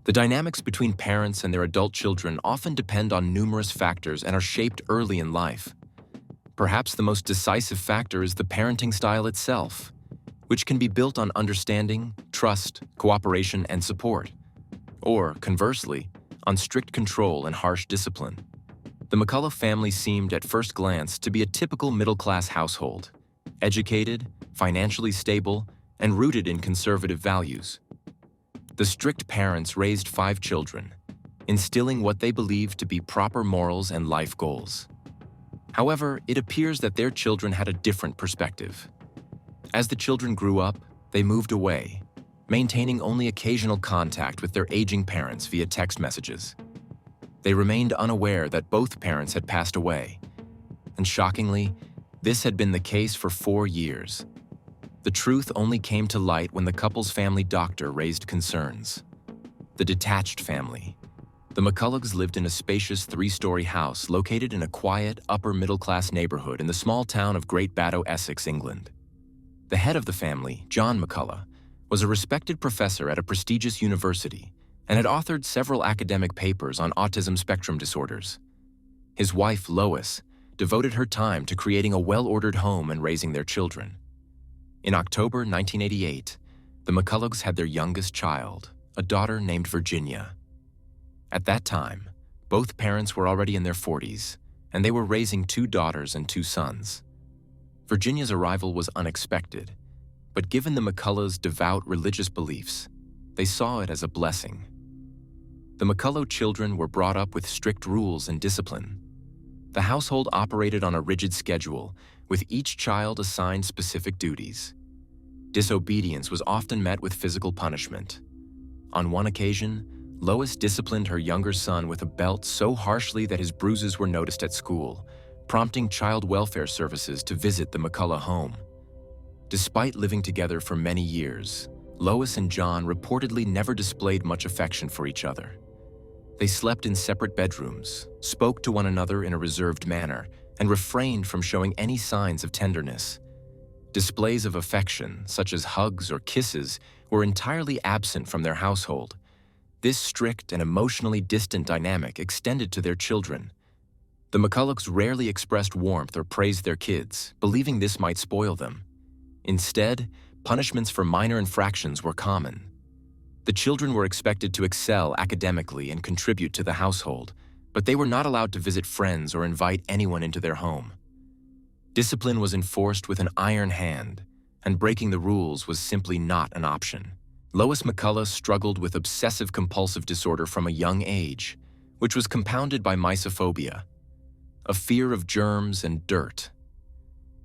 The dynamics between parents and their adult children often depend on numerous factors and are shaped early in life. Perhaps the most decisive factor is the parenting style itself, which can be built on understanding, trust, cooperation, and support, or, conversely, on strict control and harsh discipline. The McCullough family seemed, at first glance, to be a typical middle-class household, educated, financially stable, and rooted in conservative values. The strict parents raised 5 children, instilling what they believed to be proper morals and life goals. However, it appears that their children had a different perspective. As the children grew up, they moved away, maintaining only occasional contact with their aging parents via text messages. They remained unaware that both parents had passed away, and shockingly, this had been the case for 4 years. The truth only came to light when the couple's family doctor raised concerns. The detached family. The McCulloughs lived in a spacious 3-story house located in a quiet, upper-middle-class neighborhood in the small town of Great Baddow, Essex, England. The head of the family, John McCullough, was a respected professor at a prestigious university and had authored several academic papers on autism spectrum disorders. His wife, Lois, devoted her time to creating a well-ordered home and raising their children. In October 1988, the McCulloughs had their youngest child, a daughter named Virginia. At that time, both parents were already in their 40s, and they were raising 2 daughters and 2 sons. Virginia's arrival was unexpected, but given the McCulloughs' devout religious beliefs, they saw it as a blessing. The McCullough children were brought up with strict rules and discipline. The household operated on a rigid schedule, with each child assigned specific duties. Disobedience was often met with physical punishment. On one occasion, Lois disciplined her younger son with a belt so harshly that his bruises were noticed at school, prompting child welfare services to visit the McCullough home. Despite living together for many years, Lois and John reportedly never displayed much affection for each other. They slept in separate bedrooms, spoke to one another in a reserved manner, and refrained from showing any signs of tenderness. Displays of affection, such as hugs or kisses, were entirely absent from their household. This strict and emotionally distant dynamic extended to their children. The McCulloughs rarely expressed warmth or praised their kids, believing this might spoil them. Instead, punishments for minor infractions were common. The children were expected to excel academically and contribute to the household, but they were not allowed to visit friends or invite anyone into their home. Discipline was enforced with an iron hand, and breaking the rules was simply not an option. Lois McCullough struggled with obsessive-compulsive disorder from a young age, which was compounded by mysophobia, a fear of germs and dirt.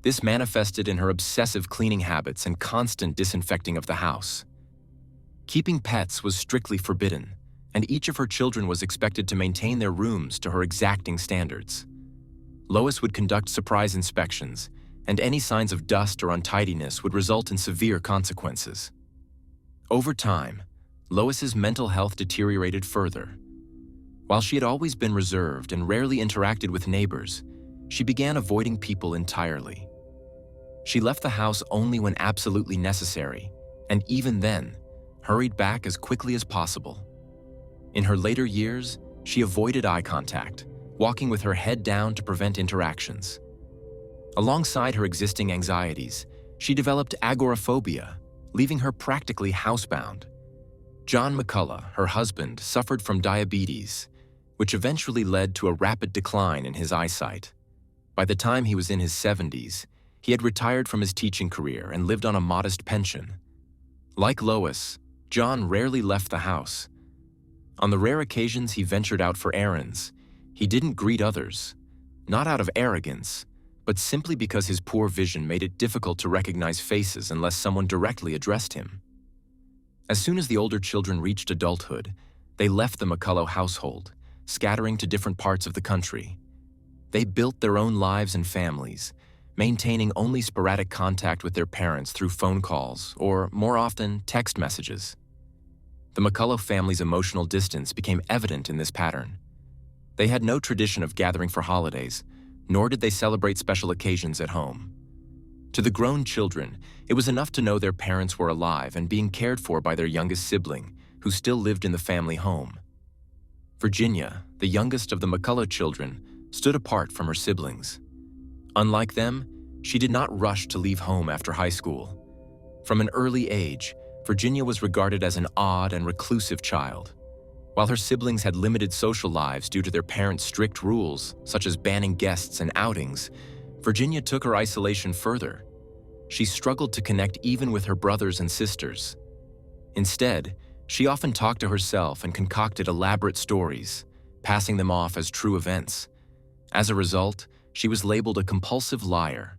This manifested in her obsessive cleaning habits and constant disinfecting of the house. Keeping pets was strictly forbidden, and each of her children was expected to maintain their rooms to her exacting standards. Lois would conduct surprise inspections, and any signs of dust or untidiness would result in severe consequences. Over time, Lois's mental health deteriorated further. While she had always been reserved and rarely interacted with neighbors, she began avoiding people entirely. She left the house only when absolutely necessary, and even then, hurried back as quickly as possible. In her later years, she avoided eye contact, walking with her head down to prevent interactions. Alongside her existing anxieties, she developed agoraphobia, leaving her practically housebound. John McCullough, her husband, suffered from diabetes, which eventually led to a rapid decline in his eyesight. By the time he was in his 70s, he had retired from his teaching career and lived on a modest pension. Like Lois, John rarely left the house. On the rare occasions he ventured out for errands, he didn't greet others, not out of arrogance, but simply because his poor vision made it difficult to recognize faces unless someone directly addressed him. As soon as the older children reached adulthood, they left the McCullough household, scattering to different parts of the country. They built their own lives and families, maintaining only sporadic contact with their parents through phone calls or, more often, text messages. The McCullough family's emotional distance became evident in this pattern. They had no tradition of gathering for holidays, nor did they celebrate special occasions at home. To the grown children, it was enough to know their parents were alive and being cared for by their youngest sibling, who still lived in the family home. Virginia, the youngest of the McCullough children, stood apart from her siblings. Unlike them, she did not rush to leave home after high school. From an early age, Virginia was regarded as an odd and reclusive child. While her siblings had limited social lives due to their parents' strict rules, such as banning guests and outings, Virginia took her isolation further. She struggled to connect even with her brothers and sisters. Instead, she often talked to herself and concocted elaborate stories, passing them off as true events. As a result, she was labeled a compulsive liar.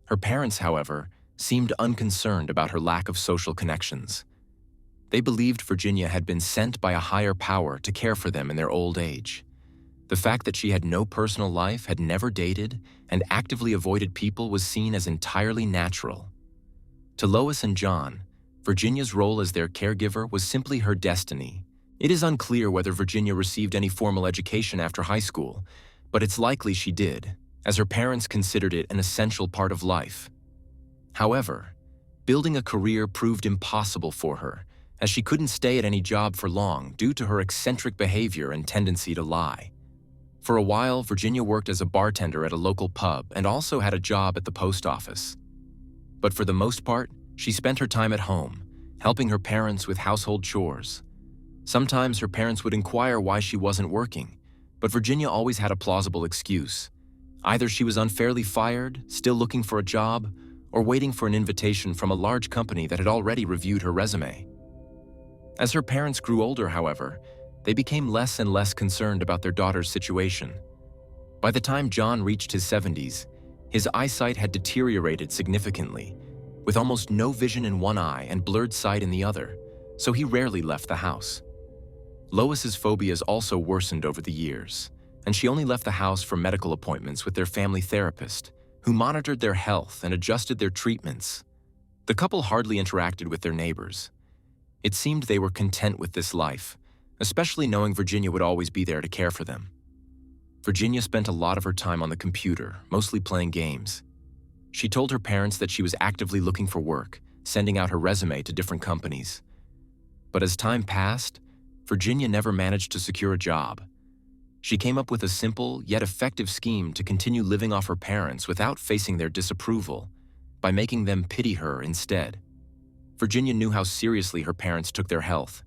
Her parents, however, seemed unconcerned about her lack of social connections. They believed Virginia had been sent by a higher power to care for them in their old age. The fact that she had no personal life, had never dated, and actively avoided people was seen as entirely natural. To Lois and John, Virginia's role as their caregiver was simply her destiny. It is unclear whether Virginia received any formal education after high school, but it's likely she did, as her parents considered it an essential part of life. However, building a career proved impossible for her, as she couldn't stay at any job for long due to her eccentric behavior and tendency to lie. For a while, Virginia worked as a bartender at a local pub and also had a job at the post office. But for the most part, she spent her time at home, helping her parents with household chores. Sometimes her parents would inquire why she wasn't working, but Virginia always had a plausible excuse. Either she was unfairly fired, still looking for a job, or waiting for an invitation from a large company that had already reviewed her resume. As her parents grew older, however, they became less and less concerned about their daughter's situation. By the time John reached his 70s, his eyesight had deteriorated significantly, with almost no vision in one eye and blurred sight in the other, so he rarely left the house. Lois's phobias also worsened over the years, and she only left the house for medical appointments with their family therapist, who monitored their health and adjusted their treatments. The couple hardly interacted with their neighbors. It seemed they were content with this life, especially knowing Virginia would always be there to care for them. Virginia spent a lot of her time on the computer, mostly playing games. She told her parents that she was actively looking for work, sending out her resume to different companies. But as time passed, Virginia never managed to secure a job. She came up with a simple yet effective scheme to continue living off her parents without facing their disapproval, by making them pity her instead. Virginia knew how seriously her parents took their health.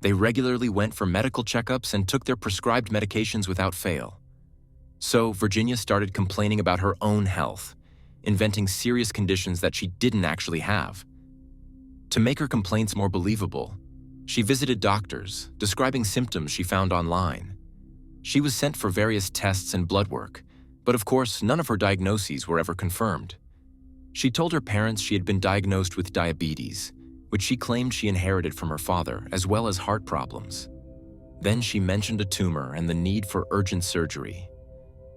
They regularly went for medical checkups and took their prescribed medications without fail. So Virginia started complaining about her own health, inventing serious conditions that she didn't actually have. To make her complaints more believable, she visited doctors, describing symptoms she found online. She was sent for various tests and blood work, but of course, none of her diagnoses were ever confirmed. She told her parents she had been diagnosed with diabetes, which she claimed she inherited from her father, as well as heart problems. Then she mentioned a tumor and the need for urgent surgery.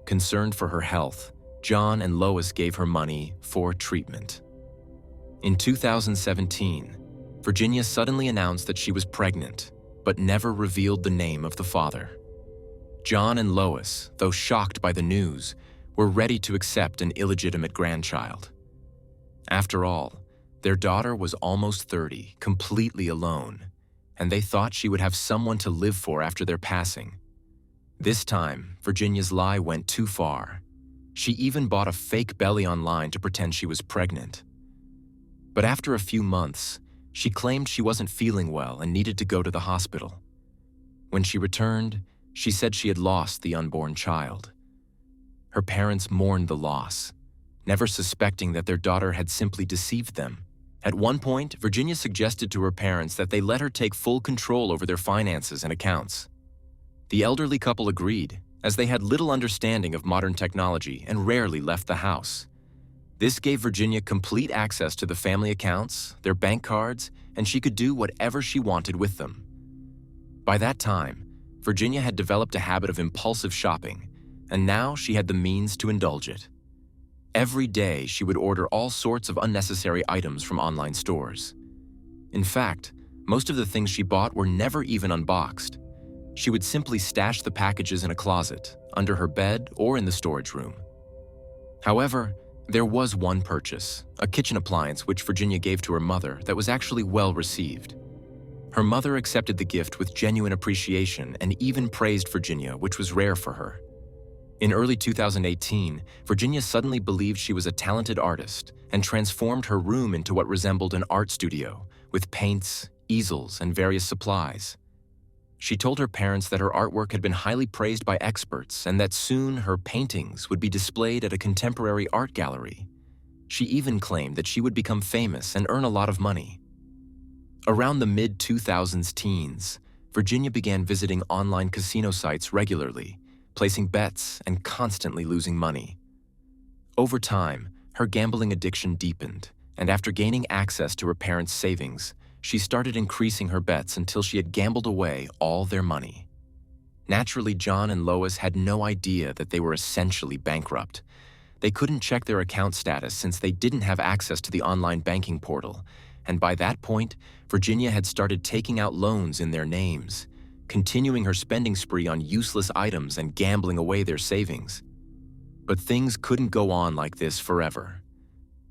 Concerned for her health, John and Lois gave her money for treatment. In 2017, Virginia suddenly announced that she was pregnant, but never revealed the name of the father. John and Lois, though shocked by the news, were ready to accept an illegitimate grandchild. After all, their daughter was almost 30, completely alone, and they thought she would have someone to live for after their passing. This time, Virginia's lie went too far. She even bought a fake belly online to pretend she was pregnant. But after a few months, she claimed she wasn't feeling well and needed to go to the hospital. When she returned, she said she had lost the unborn child. Her parents mourned the loss, never suspecting that their daughter had simply deceived them. At one point, Virginia suggested to her parents that they let her take full control over their finances and accounts. The elderly couple agreed, as they had little understanding of modern technology and rarely left the house. This gave Virginia complete access to the family accounts, their bank cards, and she could do whatever she wanted with them. By that time, Virginia had developed a habit of impulsive shopping, and now she had the means to indulge it. Every day, she would order all sorts of unnecessary items from online stores. In fact, most of the things she bought were never even unboxed. She would simply stash the packages in a closet, under her bed, or in the storage room. However, there was one purchase, a kitchen appliance which Virginia gave to her mother, that was actually well received. Her mother accepted the gift with genuine appreciation and even praised Virginia, which was rare for her. In early 2018, Virginia suddenly believed she was a talented artist and transformed her room into what resembled an art studio, with paints, easels, and various supplies. She told her parents that her artwork had been highly praised by experts and that soon her paintings would be displayed at a contemporary art gallery. She even claimed that she would become famous and earn a lot of money. Around the mid-2000s teens, Virginia began visiting online casino sites regularly, placing bets and constantly losing money. Over time, her gambling addiction deepened, and after gaining access to her parents' savings, she started increasing her bets until she had gambled away all their money. Naturally, John and Lois had no idea that they were essentially bankrupt. They couldn't check their account status since they didn't have access to the online banking portal, and by that point, Virginia had started taking out loans in their names, continuing her spending spree on useless items and gambling away their savings. But things couldn't go on like this forever.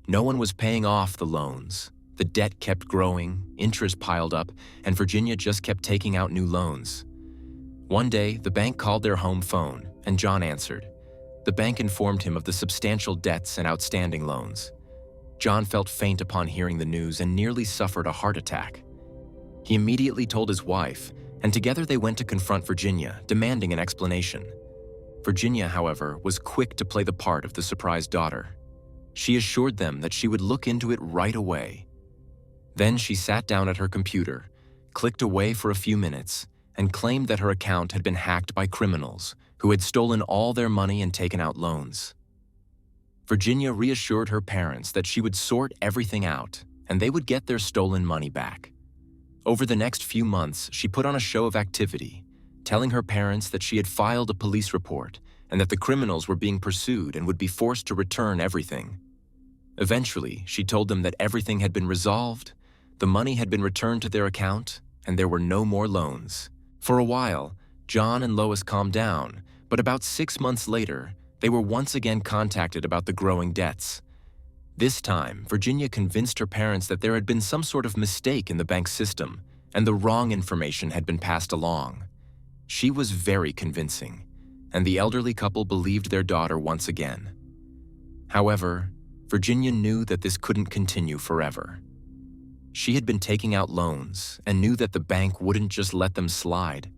No one was paying off the loans. The debt kept growing, interest piled up, and Virginia just kept taking out new loans. One day, the bank called their home phone, and John answered. The bank informed him of the substantial debts and outstanding loans. John felt faint upon hearing the news and nearly suffered a heart attack. He immediately told his wife, and together they went to confront Virginia, demanding an explanation. Virginia, however, was quick to play the part of the surprised daughter. She assured them that she would look into it right away. Then she sat down at her computer, clicked away for a few minutes, and claimed that her account had been hacked by criminals who had stolen all their money and taken out loans. Virginia reassured her parents that she would sort everything out and they would get their stolen money back. Over the next few months, she put on a show of activity, telling her parents that she had filed a police report and that the criminals were being pursued and would be forced to return everything. Eventually, she told them that everything had been resolved, the money had been returned to their account, and there were no more loans. For a while, John and Lois calmed down, but about 6 months later, they were once again contacted about the growing debts. This time, Virginia convinced her parents that there had been some sort of mistake in the bank system, and the wrong information had been passed along. She was very convincing, and the elderly couple believed their daughter once again. However, Virginia knew that this couldn't continue forever. She had been taking out loans and knew that the bank wouldn't just let them slide.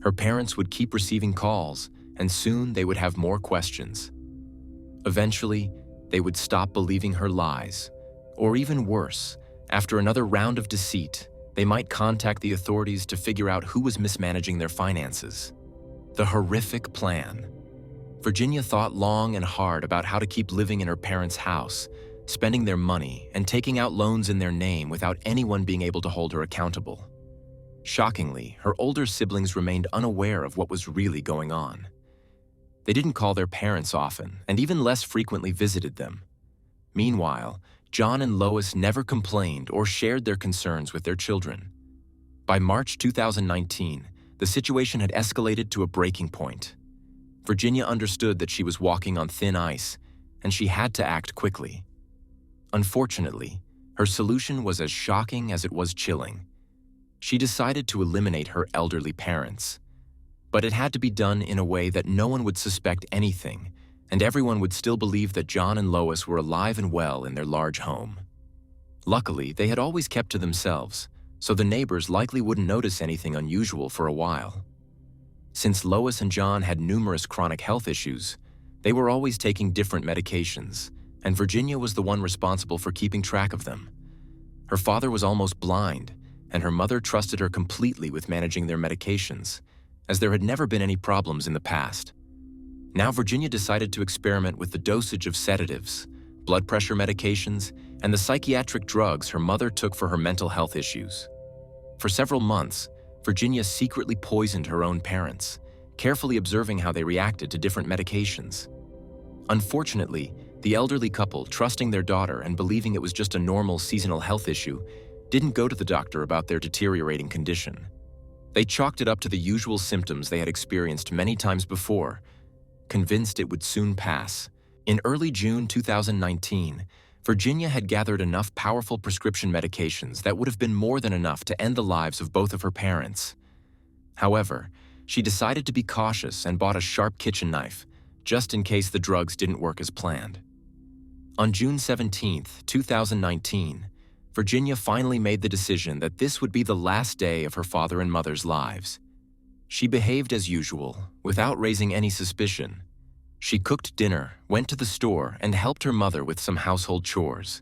Her parents would keep receiving calls, and soon they would have more questions. Eventually, they would stop believing her lies, or even worse, after another round of deceit, they might contact the authorities to figure out who was mismanaging their finances. The horrific plan. Virginia thought long and hard about how to keep living in her parents' house, spending their money and taking out loans in their name without anyone being able to hold her accountable. Shockingly, her older siblings remained unaware of what was really going on. They didn't call their parents often and even less frequently visited them. Meanwhile, John and Lois never complained or shared their concerns with their children. By March 2019, the situation had escalated to a breaking point. Virginia understood that she was walking on thin ice, and she had to act quickly. Unfortunately, her solution was as shocking as it was chilling. She decided to eliminate her elderly parents. But it had to be done in a way that no one would suspect anything, and everyone would still believe that John and Lois were alive and well in their large home. Luckily, they had always kept to themselves, so the neighbors likely wouldn't notice anything unusual for a while. Since Lois and John had numerous chronic health issues, they were always taking different medications, and Virginia was the one responsible for keeping track of them. Her father was almost blind, and her mother trusted her completely with managing their medications, as there had never been any problems in the past. Now Virginia decided to experiment with the dosage of sedatives, blood pressure medications, and the psychiatric drugs her mother took for her mental health issues. For several months, Virginia secretly poisoned her own parents, carefully observing how they reacted to different medications. Unfortunately, the elderly couple, trusting their daughter and believing it was just a normal seasonal health issue, didn't go to the doctor about their deteriorating condition. They chalked it up to the usual symptoms they had experienced many times before, convinced it would soon pass. In early June 2019, Virginia had gathered enough powerful prescription medications that would have been more than enough to end the lives of both of her parents. However, she decided to be cautious and bought a sharp kitchen knife, just in case the drugs didn't work as planned. On June 17, 2019, Virginia finally made the decision that this would be the last day of her father and mother's lives. She behaved as usual, without raising any suspicion. She cooked dinner, went to the store, and helped her mother with some household chores.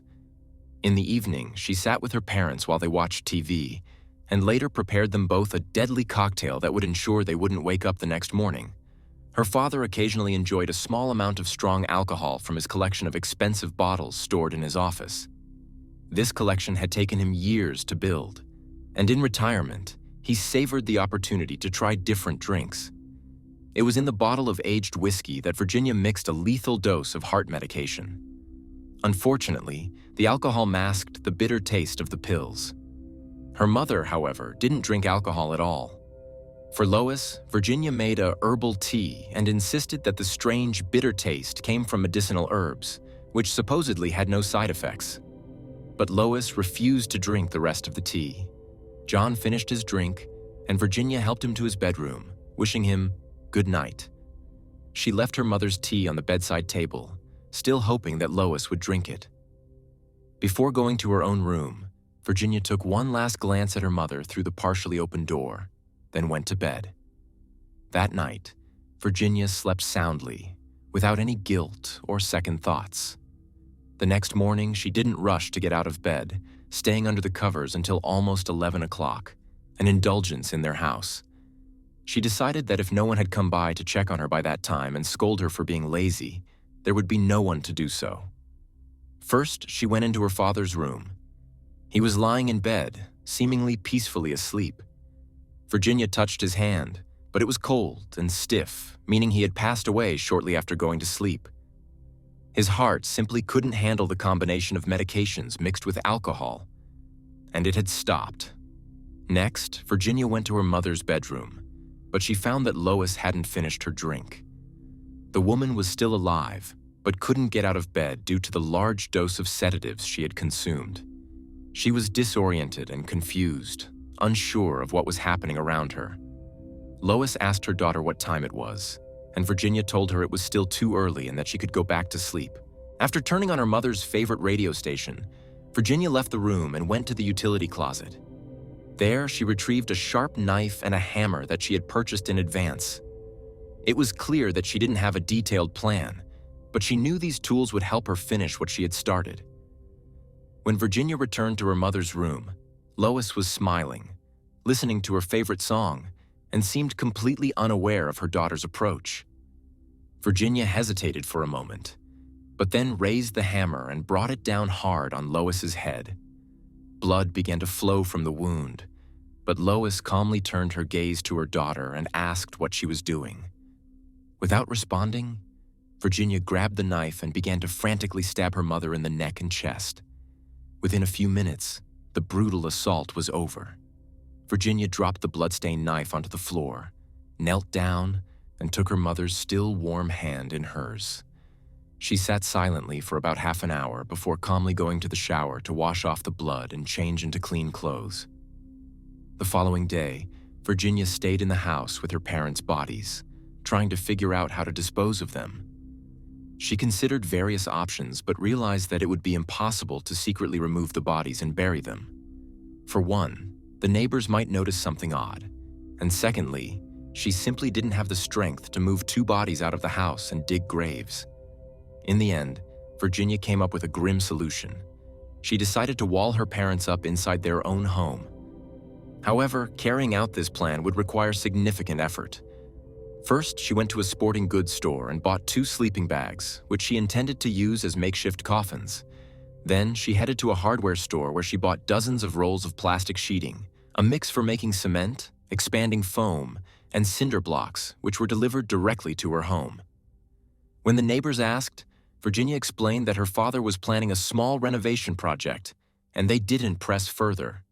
In the evening, she sat with her parents while they watched TV, and later prepared them both a deadly cocktail that would ensure they wouldn't wake up the next morning. Her father occasionally enjoyed a small amount of strong alcohol from his collection of expensive bottles stored in his office. This collection had taken him years to build, and in retirement, he savored the opportunity to try different drinks. It was in the bottle of aged whiskey that Virginia mixed a lethal dose of heart medication. Unfortunately, the alcohol masked the bitter taste of the pills. Her mother, however, didn't drink alcohol at all. For Lois, Virginia made a herbal tea and insisted that the strange, bitter taste came from medicinal herbs, which supposedly had no side effects. But Lois refused to drink the rest of the tea. John finished his drink, and Virginia helped him to his bedroom, wishing him good night. She left her mother's tea on the bedside table, still hoping that Lois would drink it. Before going to her own room, Virginia took one last glance at her mother through the partially open door, then went to bed. That night, Virginia slept soundly, without any guilt or second thoughts. The next morning, she didn't rush to get out of bed, staying under the covers until almost 11 o'clock, an indulgence in their house. She decided that if no one had come by to check on her by that time and scold her for being lazy, there would be no one to do so. First, she went into her father's room. He was lying in bed, seemingly peacefully asleep. Virginia touched his hand, but it was cold and stiff, meaning he had passed away shortly after going to sleep. His heart simply couldn't handle the combination of medications mixed with alcohol, and it had stopped. Next, Virginia went to her mother's bedroom, but she found that Lois hadn't finished her drink. The woman was still alive, but couldn't get out of bed due to the large dose of sedatives she had consumed. She was disoriented and confused, unsure of what was happening around her. Lois asked her daughter what time it was, and Virginia told her it was still too early and that she could go back to sleep. After turning on her mother's favorite radio station, Virginia left the room and went to the utility closet. There, she retrieved a sharp knife and a hammer that she had purchased in advance. It was clear that she didn't have a detailed plan, but she knew these tools would help her finish what she had started. When Virginia returned to her mother's room, Lois was smiling, listening to her favorite song, and seemed completely unaware of her daughter's approach. Virginia hesitated for a moment, but then raised the hammer and brought it down hard on Lois's head. Blood began to flow from the wound, but Lois calmly turned her gaze to her daughter and asked what she was doing. Without responding, Virginia grabbed the knife and began to frantically stab her mother in the neck and chest. Within a few minutes, the brutal assault was over. Virginia dropped the bloodstained knife onto the floor, knelt down, and took her mother's still warm hand in hers. She sat silently for about half an hour before calmly going to the shower to wash off the blood and change into clean clothes. The following day, Virginia stayed in the house with her parents' bodies, trying to figure out how to dispose of them. She considered various options but realized that it would be impossible to secretly remove the bodies and bury them. For one, the neighbors might notice something odd, and secondly, she simply didn't have the strength to move two bodies out of the house and dig graves. In the end, Virginia came up with a grim solution. She decided to wall her parents up inside their own home. However, carrying out this plan would require significant effort. First, she went to a sporting goods store and bought 2 sleeping bags, which she intended to use as makeshift coffins. Then, she headed to a hardware store where she bought dozens of rolls of plastic sheeting, a mix for making cement, expanding foam, and cinder blocks, which were delivered directly to her home. When the neighbors asked, Virginia explained that her father was planning a small renovation project, and they didn't press further.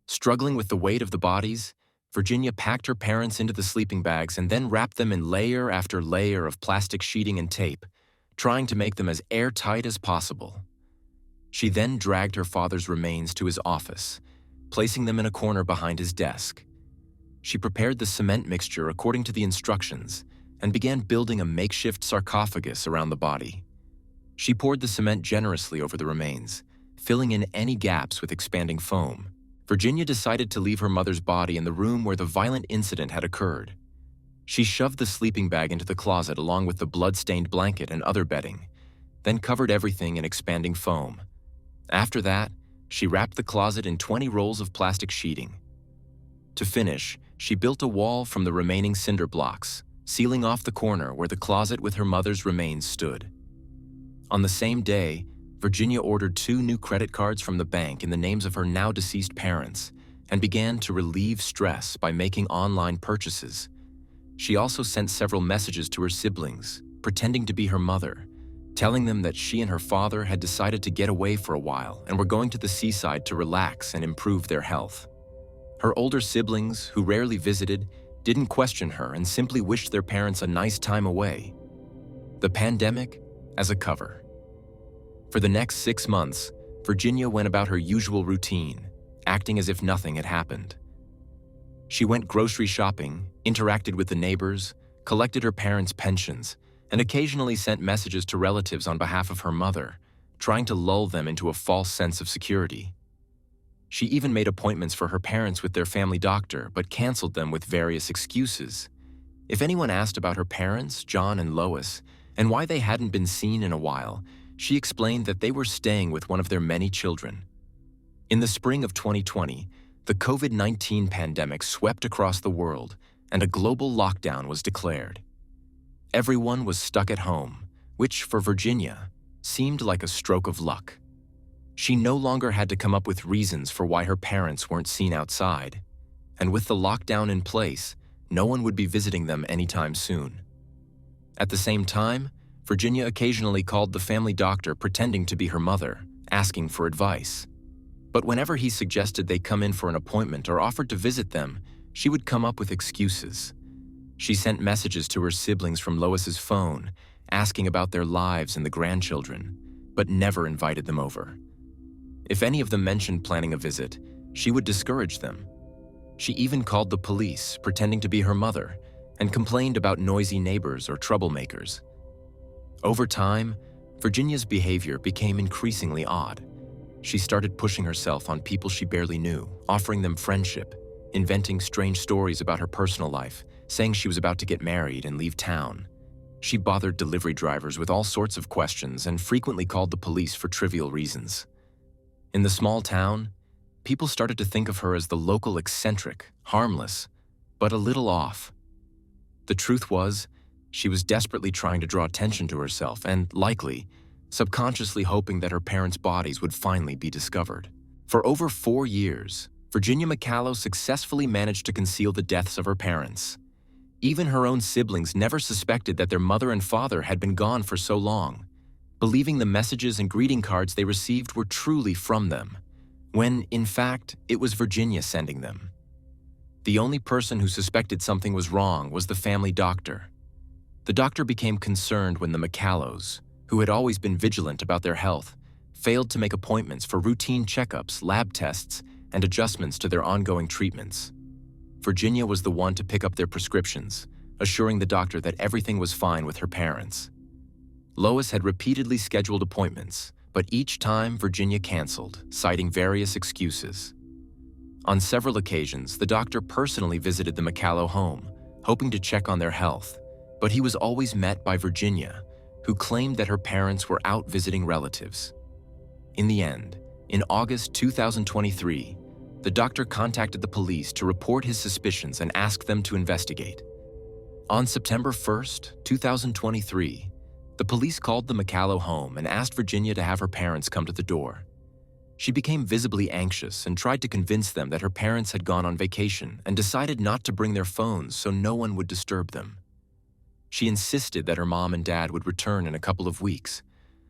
Struggling with the weight of the bodies, Virginia packed her parents into the sleeping bags and then wrapped them in layer after layer of plastic sheeting and tape, trying to make them as airtight as possible. She then dragged her father's remains to his office, placing them in a corner behind his desk. She prepared the cement mixture according to the instructions and began building a makeshift sarcophagus around the body. She poured the cement generously over the remains, filling in any gaps with expanding foam. Virginia decided to leave her mother's body in the room where the violent incident had occurred. She shoved the sleeping bag into the closet along with the blood-stained blanket and other bedding, then covered everything in expanding foam. After that, she wrapped the closet in 20 rolls of plastic sheeting. To finish, she built a wall from the remaining cinder blocks, sealing off the corner where the closet with her mother's remains stood. On the same day, Virginia ordered 2 new credit cards from the bank in the names of her now-deceased parents and began to relieve stress by making online purchases. She also sent several messages to her siblings, pretending to be her mother, telling them that she and her father had decided to get away for a while and were going to the seaside to relax and improve their health. Her older siblings, who rarely visited, didn't question her and simply wished their parents a nice time away. The pandemic as a cover. For the next 6 months, Virginia went about her usual routine, acting as if nothing had happened. She went grocery shopping, interacted with the neighbors, collected her parents' pensions, and occasionally sent messages to relatives on behalf of her mother, trying to lull them into a false sense of security. She even made appointments for her parents with their family doctor, but canceled them with various excuses. If anyone asked about her parents, John and Lois, and why they hadn't been seen in a while, she explained that they were staying with one of their many children. In the spring of 2020, the COVID-19 pandemic swept across the world, and a global lockdown was declared. Everyone was stuck at home, which, for Virginia, seemed like a stroke of luck. She no longer had to come up with reasons for why her parents weren't seen outside, and with the lockdown in place, no one would be visiting them anytime soon. At the same time, Virginia occasionally called the family doctor pretending to be her mother, asking for advice. But whenever he suggested they come in for an appointment or offered to visit them, she would come up with excuses. She sent messages to her siblings from Lois's phone, asking about their lives and the grandchildren, but never invited them over. If any of them mentioned planning a visit, she would discourage them. She even called the police, pretending to be her mother, and complained about noisy neighbors or troublemakers. Over time, Virginia's behavior became increasingly odd. She started pushing herself on people she barely knew, offering them friendship, inventing strange stories about her personal life, saying she was about to get married and leave town. She bothered delivery drivers with all sorts of questions and frequently called the police for trivial reasons. In the small town, people started to think of her as the local eccentric, harmless, but a little off. The truth was, she was desperately trying to draw attention to herself and, likely, subconsciously hoping that her parents' bodies would finally be discovered. For over 4 years, Virginia McCallow successfully managed to conceal the deaths of her parents. Even her own siblings never suspected that their mother and father had been gone for so long, believing the messages and greeting cards they received were truly from them, when, in fact, it was Virginia sending them. The only person who suspected something was wrong was the family doctor. The doctor became concerned when the McCallows, who had always been vigilant about their health, failed to make appointments for routine checkups, lab tests, and adjustments to their ongoing treatments. Virginia was the one to pick up their prescriptions, assuring the doctor that everything was fine with her parents. Lois had repeatedly scheduled appointments, but each time Virginia canceled, citing various excuses. On several occasions, the doctor personally visited the McCallow home, hoping to check on their health, but he was always met by Virginia, who claimed that her parents were out visiting relatives. In the end, in August 2023, the doctor contacted the police to report his suspicions and ask them to investigate. On September 1st, 2023, the police called the McCallow home and asked Virginia to have her parents come to the door. She became visibly anxious and tried to convince them that her parents had gone on vacation and decided not to bring their phones so no one would disturb them. She insisted that her mom and dad would return in a couple of weeks,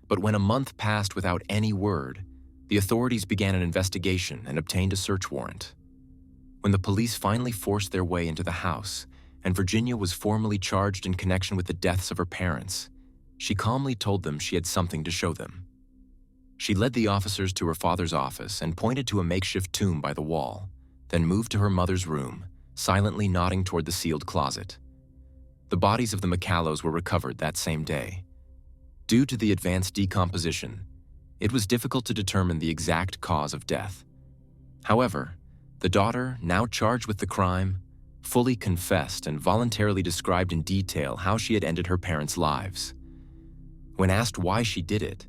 but when a month passed without any word, the authorities began an investigation and obtained a search warrant. When the police finally forced their way into the house, and Virginia was formally charged in connection with the deaths of her parents, she calmly told them she had something to show them. She led the officers to her father's office and pointed to a makeshift tomb by the wall, then moved to her mother's room, silently nodding toward the sealed closet. The bodies of the McCallows were recovered that same day. Due to the advanced decomposition, it was difficult to determine the exact cause of death. However, the daughter, now charged with the crime, fully confessed and voluntarily described in detail how she had ended her parents' lives. When asked why she did it,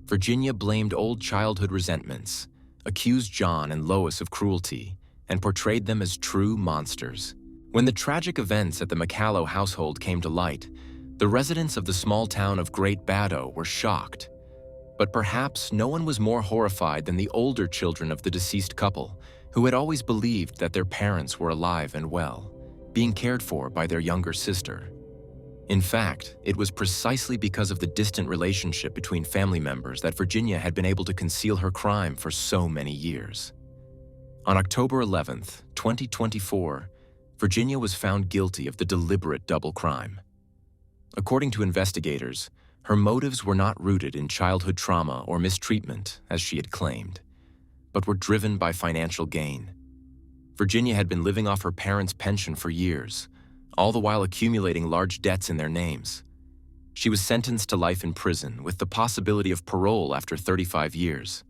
Virginia blamed old childhood resentments, accused John and Lois of cruelty, and portrayed them as true monsters. When the tragic events at the McCallow household came to light, the residents of the small town of Great Baddow were shocked. But perhaps no one was more horrified than the older children of the deceased couple, who had always believed that their parents were alive and well, being cared for by their younger sister. In fact, it was precisely because of the distant relationship between family members that Virginia had been able to conceal her crime for so many years. On October 11, 2024, Virginia was found guilty of the deliberate double crime. According to investigators, her motives were not rooted in childhood trauma or mistreatment, as she had claimed, but were driven by financial gain. Virginia had been living off her parents' pension for years, all the while accumulating large debts in their names. She was sentenced to life in prison with the possibility of parole after 35 years.